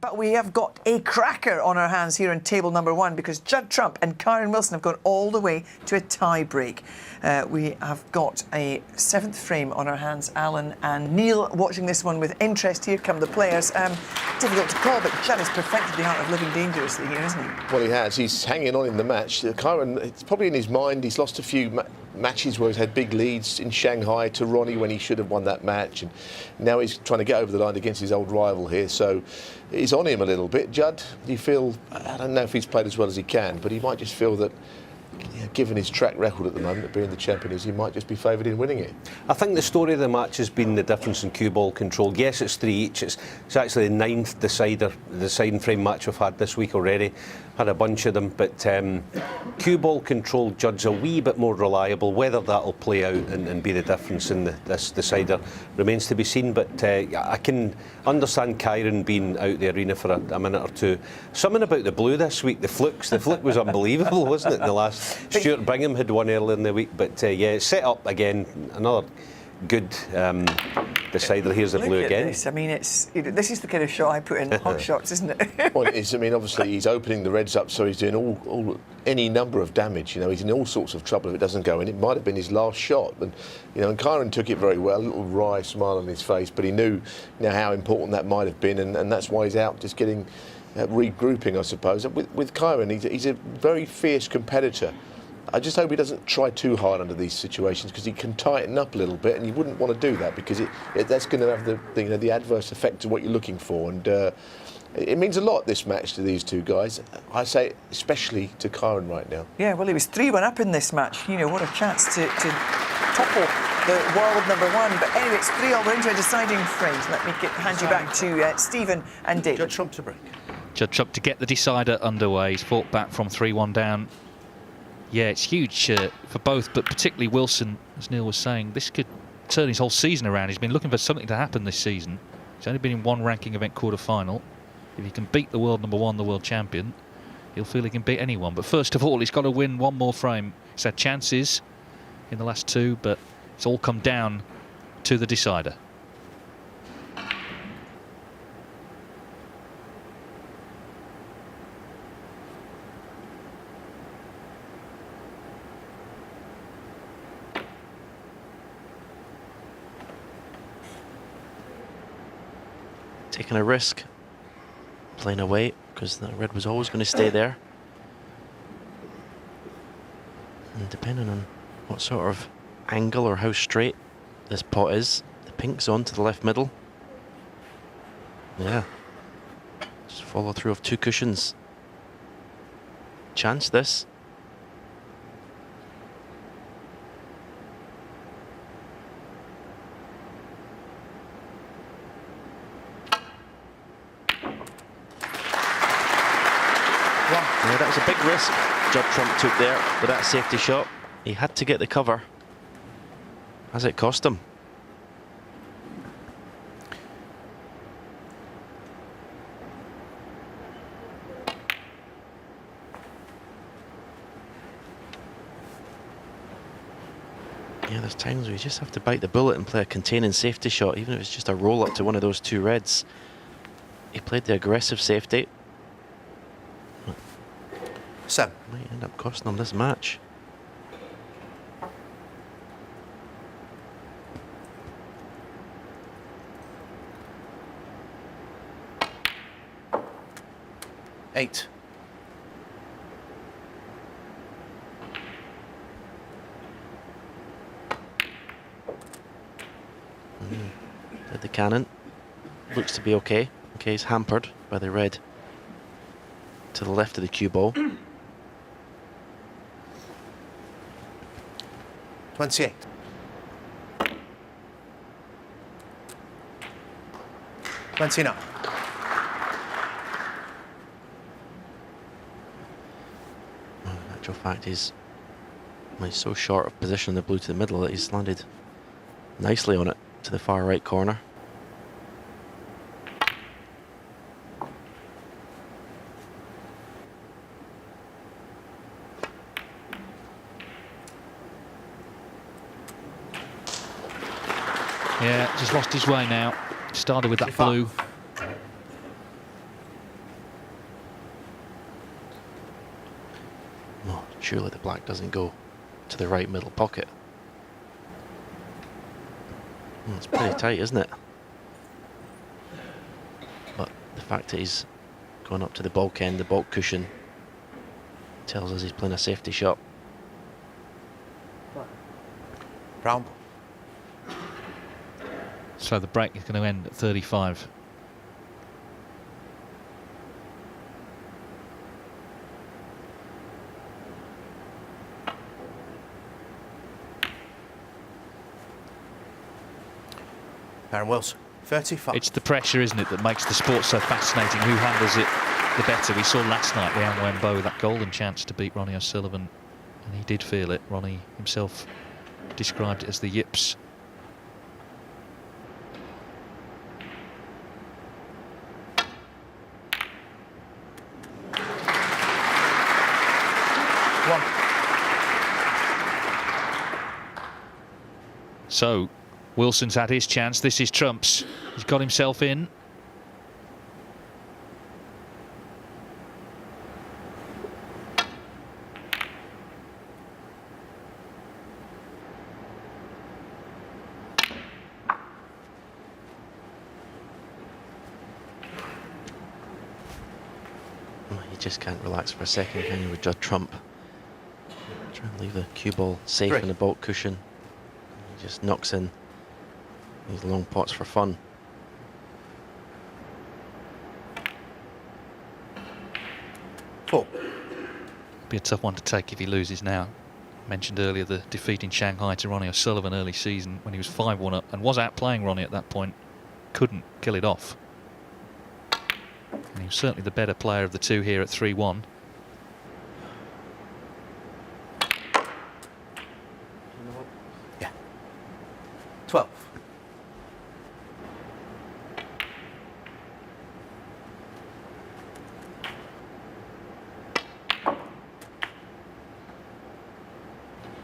But we have got a cracker on our hands here in table number one, because Judd Trump and Kyren Wilson have gone all the way to a tie break. We have got a seventh frame on our hands. Alan and Neil watching this one with interest. Here come the players. Difficult to call, but Judd has perfected the art of living dangerously here, isn't he? Well, he has. He's hanging on in the match. Kyren, it's probably in his mind. He's lost a few matches where he's had big leads in Shanghai to Ronnie when he should have won that match, and now he's trying to get over the line against his old rival here, so he's on him a little bit. Judd, do you feel, I don't know if he's played as well as he can, but he might just feel that, given his track record at the moment of being the champion, he might just be favoured in winning it. I think the story of the match has been the difference in cue ball control. Yes, it's 3 each. It's actually the 9th deciding frame match we've had this week already. Had a bunch of them, but cue ball control, Judd's a wee bit more reliable. Whether that'll play out and be the difference in this decider remains to be seen. But I can understand Kyren being out the arena for a minute or two. Something about the blue this week, the fluke was unbelievable, wasn't it? The last Stuart Bingham had won earlier in the week, but yeah, set up again, another good decider. Here's the blue again. This. I mean, this is the kind of shot I put in hot shots, isn't it? Well, it is. I mean, obviously he's opening the reds up, so he's doing any number of damage. You know, he's in all sorts of trouble if it doesn't go in. It might have been his last shot, and and Kyren took it very well. A little wry smile on his face, but he knew how important that might have been, and that's why he's out, just getting regrouping, I suppose. With Kyren, he's a very fierce competitor. I just hope he doesn't try too hard under these situations, because he can tighten up a little bit, and you wouldn't want to do that, because that's going to have the adverse effect of what you're looking for. And it means a lot, this match, to these two guys. I say especially to Kyren right now. Yeah, well, he was 3-1 up in this match. What a chance to topple the world number one. But anyway, it's 3-all. We're into a deciding frame. Let me hand you back to Stephen and David. Judd Trump to break. Judd Trump to get the decider underway. He's fought back from 3-1 down. Yeah, it's huge for both, but particularly Wilson, as Neil was saying. This could turn his whole season around. He's been looking for something to happen this season. He's only been in one ranking event quarter-final. If he can beat the world number one, the world champion, he'll feel he can beat anyone. But first of all, he's got to win one more frame. He's had chances in the last two, but it's all come down to the decider. Taking a risk, playing away, because the red was always going to stay there. And depending on what sort of angle or how straight this pot is, the pink's on to the left middle. Yeah, just follow through of 2 cushions. Chance this. Yeah, that was a big risk Judd Trump took there with that safety shot. He had to get the cover. Has it cost him? Yeah, there's times where you just have to bite the bullet and play a containing safety shot, even if it's just a roll up to one of those 2 reds. He played the aggressive safety. Sam. Might end up costing him this match. Eight. Did the cannon. Looks to be okay. Okay, he's hampered by the red to the left of the cue ball. 28. In actual fact, he's so short of position in the blue to the middle that he's landed nicely on it to the far right corner. Yeah, just lost his way now. Started with that blue. Surely the black doesn't go to the right middle pocket. It's pretty tight, isn't it? But the fact that he's going up to the bulk end, the bulk cushion, tells us he's playing a safety shot. Brown. So the break is going to end at 35. Kyren Wilson, 35. It's the pressure, isn't it, that makes the sport so fascinating. Who handles it the better? We saw last night Liang Wenbo with that golden chance to beat Ronnie O'Sullivan, and he did feel it. Ronnie himself described it as the yips. One. So Wilson's had his chance. This is Trump's. He's got himself in. Well, you just can't relax for a second, can you, with Judd Trump? Try and leave the cue ball safe Prix. in the bulk cushion. He just knocks in these long pots for fun. Four. Be a tough one to take if he loses now. Mentioned earlier the defeat in Shanghai to Ronnie O'Sullivan early season when he was 5-1 up and was outplaying Ronnie at that point. Couldn't kill it off. And he was certainly the better player of the two here at 3-1. Yeah. 12.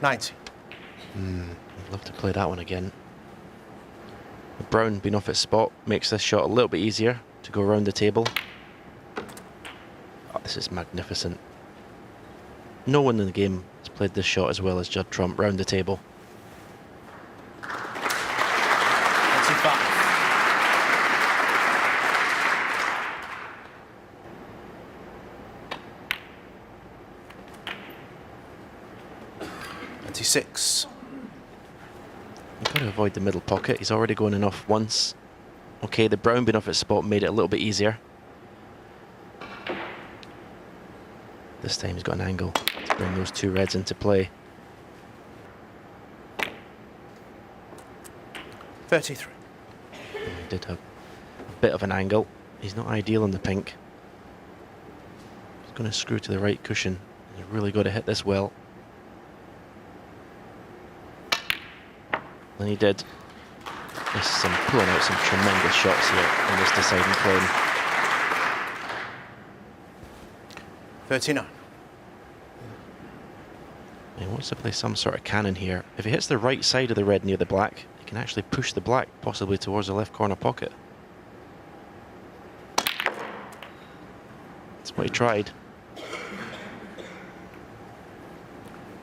Ninety. I'd love to play that one again. Brown being off its spot makes this shot a little bit easier to go around the table. Oh, this is magnificent. No one in the game has played this shot as well as Judd Trump round the table. 25. Six. You've got to avoid the middle pocket. He's already going in off once. Okay, the brown being off its spot made it a little bit easier. This time he's got an angle to bring those two reds into play. 33. He did have a bit of an angle. He's not ideal on the pink. He's going to screw to the right cushion. He's really got to hit this well. And he did. There's pulling out some tremendous shots here in this deciding frame. 39. He wants to play some sort of cannon here. If he hits the right side of the red near the black, he can actually push the black possibly towards the left corner pocket. That's what he tried.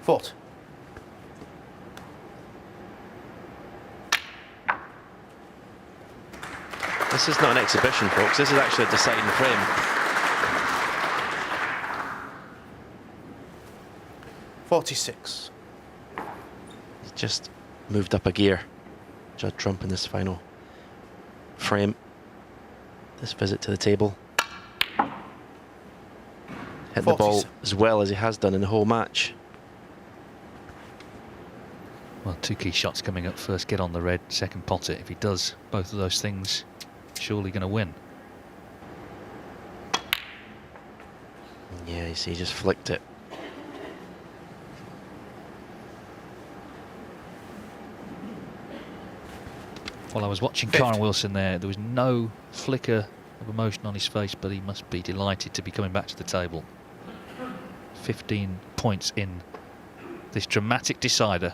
40. This is not an exhibition, folks. This is actually a deciding frame. 46. He's just moved up a gear. Judd Trump in this final frame. This visit to the table. Hit the ball 47. as well as he has done in the whole match. Well, two key shots coming up. First, get on the red. Second, pot it. If he does both of those things, surely going to win. Yeah, you see, he just flicked it. While I was watching 50. Kyren Wilson there was no flicker of emotion on his face, but he must be delighted to be coming back to the table. 15 points in this dramatic decider.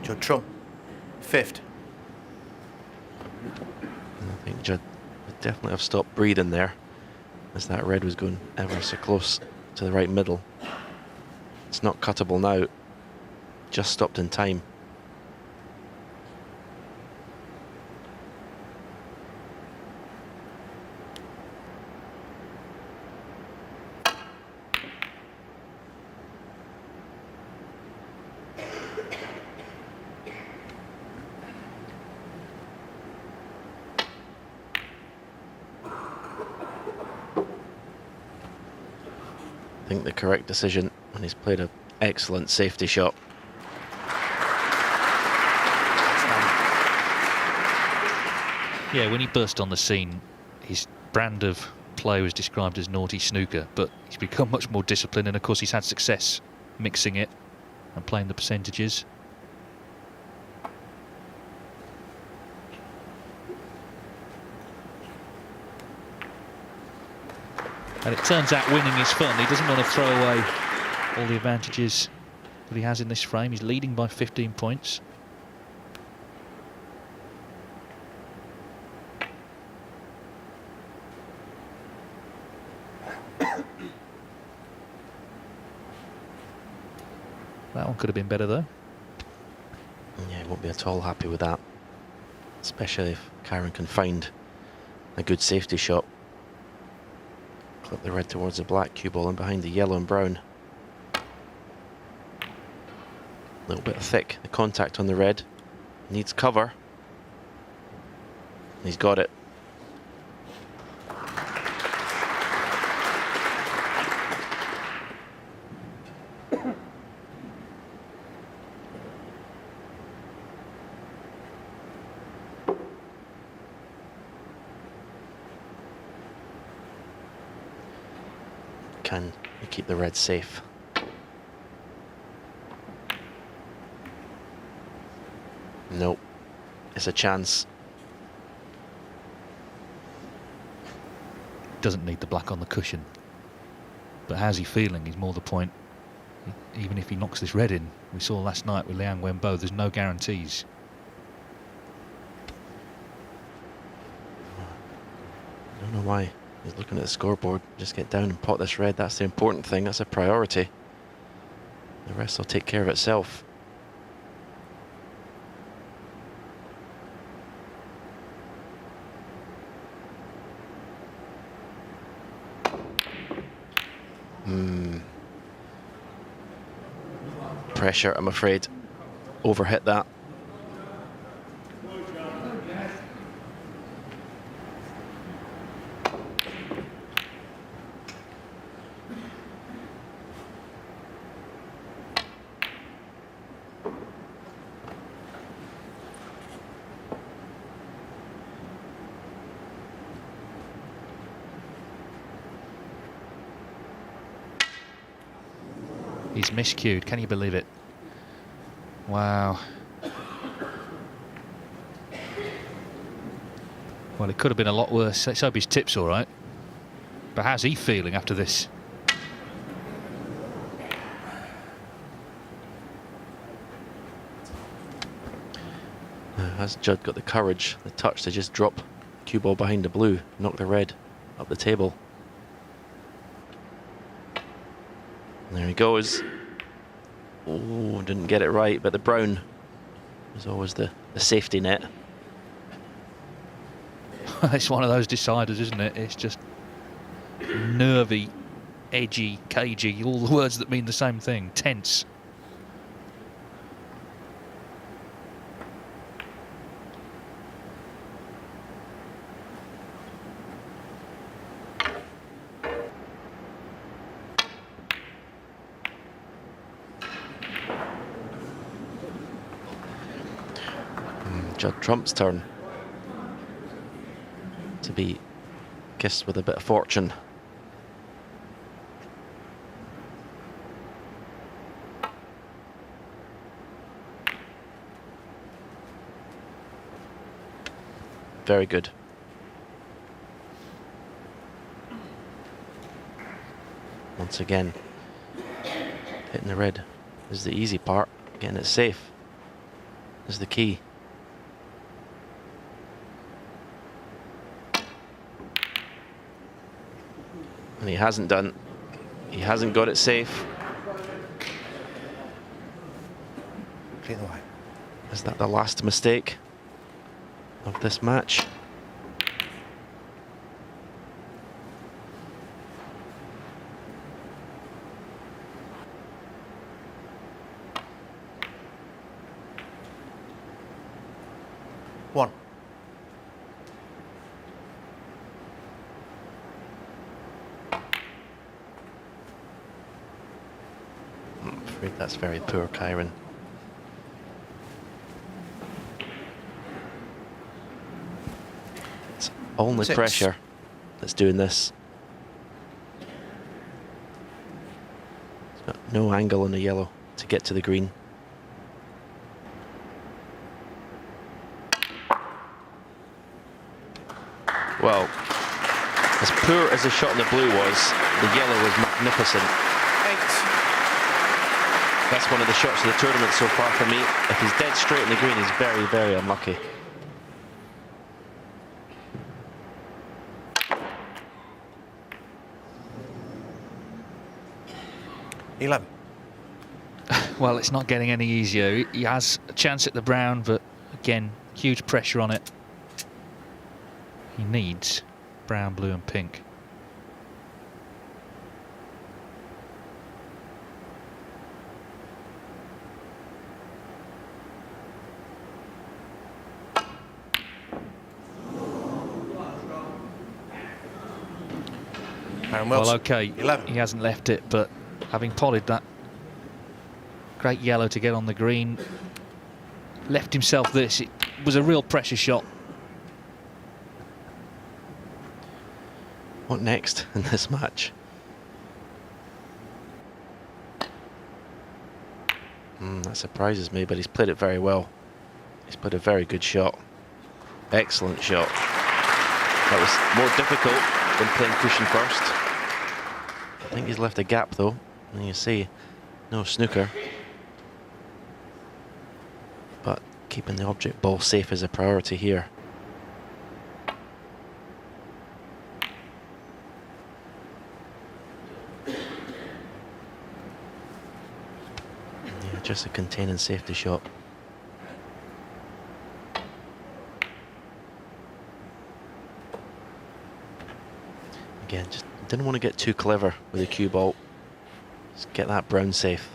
Judd Trump. 50. And I think Judd would definitely have stopped breathing there, as that red was going ever so close to the right middle. It's not cuttable now. Just stopped in time. I think the correct decision, and he's played an excellent safety shot. Yeah, when he burst on the scene, his brand of play was described as naughty snooker, but he's become much more disciplined, and of course he's had success mixing it and playing the percentages. And it turns out winning is fun. He doesn't want to throw away all the advantages that he has in this frame. He's leading by 15 points. That one could have been better though. Yeah, he won't be at all happy with that, especially if Kyren can find a good safety shot. Clip the red towards the black cue ball and behind the yellow and brown. A little bit thick, the contact on the red. Needs cover. He's got it. Can you keep the red safe? Nope. It's a chance. Doesn't need the black on the cushion. But how's he feeling is more the point. Even if he knocks this red in, we saw last night with Liang Wenbo, there's no guarantees. I don't know why he's looking at the scoreboard. Just get down and pot this red. That's the important thing. That's a priority. The rest will take care of itself. Pressure, I'm afraid. Overhit that. He's miscued, can you believe it? Wow. Well, it could have been a lot worse. Let's hope his tip's all right. But how's he feeling after this? Has Judd got the courage, the touch to just drop cue ball behind the blue, knock the red up the table? And there he goes. Oh, didn't get it right, but the brown is always the safety net. It's one of those deciders, isn't it? It's just nervy, edgy, cagey, all the words that mean the same thing. Tense. Judd Trump's turn to be kissed with a bit of fortune. Very good. Once again, hitting the red is the easy part, getting it safe. is the key. And he hasn't done. He hasn't got it safe. Clear the way. Is that the last mistake of this match? One. I'm afraid that's very poor, Kyren. It's only 6. pressure that's doing this. It's got no angle on the yellow to get to the green. Well, as poor as the shot in the blue was, the yellow was magnificent. 8. That's one of the shots of the tournament so far for me. If he's dead straight in the green, he's very, very unlucky. $11. Well, it's not getting any easier. He has a chance at the brown, but again, huge pressure on it. He needs brown, blue and pink. Kyren Well, Wilson. okay, 11. he hasn't left it, but having potted that great yellow to get on the green, left himself this. It was a real pressure shot. What next in this match? That surprises me, but he's played it very well. He's played a very good shot. Excellent shot. That was more difficult than playing cushion first. I think he's left a gap though, and you see, no snooker. But keeping the object ball safe is a priority here. Yeah, just a containing safety shot. Again, just didn't want to get too clever with the cue ball. Just get that brown safe.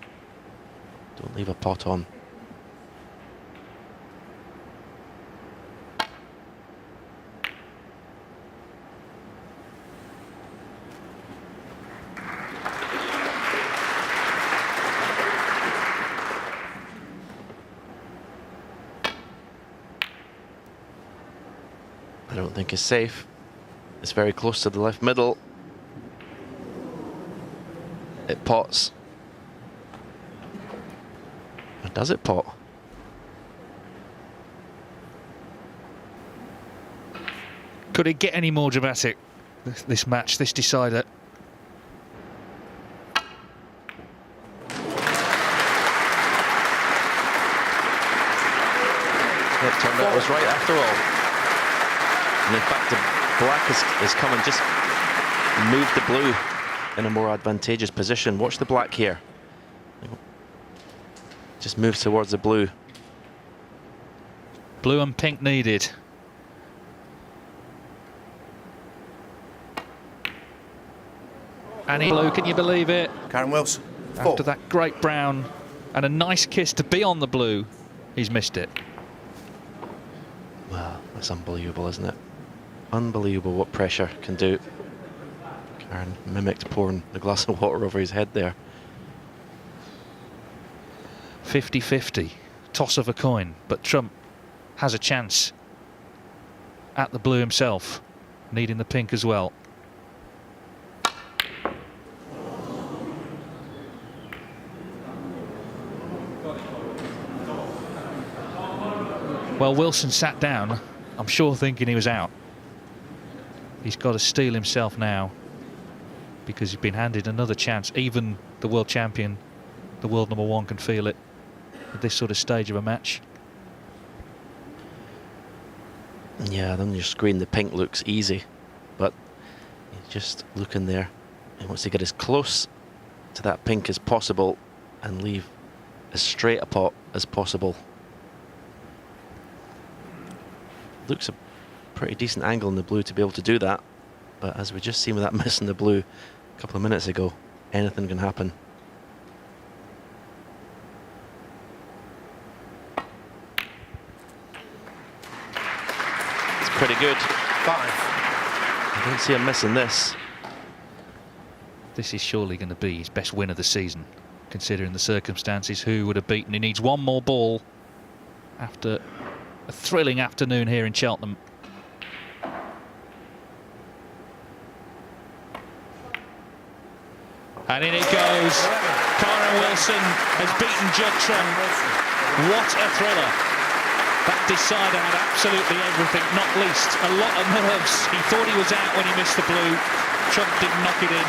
Don't leave a pot on. I don't think it's safe. It's very close to the left middle. It pots. Or does it pot? Could it get any more dramatic, this match, this decider? It turned out it was right after all. And in fact, the black is coming, just move the blue in a more advantageous position. Watch the black here. Just moves towards the blue. Blue and pink needed. And blue, can you believe it? Kyren Wilson. 4. After that great brown and a nice kiss to be on the blue, he's missed it. Well, that's unbelievable, isn't it? Unbelievable what pressure can do. Kyren mimicked pouring the glass of water over his head there. 50-50, toss of a coin, but Trump has a chance at the blue himself, needing the pink as well. Well, Wilson sat down, I'm sure thinking he was out. He's got to steel himself now because he's been handed another chance. Even the world champion, the world #1, can feel it at this sort of stage of a match. Yeah, on your screen the pink looks easy, but he's just looking there. He wants to get as close to that pink as possible and leave as straight a pot as possible. Looks a pretty decent angle in the blue to be able to do that, but as we just seen with that miss in the blue a couple of minutes ago, anything can happen. It's pretty good. 5. I don't see him missing this. This is surely going to be his best win of the season, considering the circumstances. Who would have beaten? He needs one more ball after a thrilling afternoon here in Cheltenham. And in it goes. Kyren Wilson has beaten Judd Trump. What a thriller. That decider had absolutely everything, not least a lot of nerves. He thought he was out when he missed the blue. Trump didn't knock it in.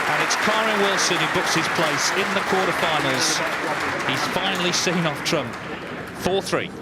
And it's Kyren Wilson who books his place in the quarterfinals. He's finally seen off Trump. 4-3.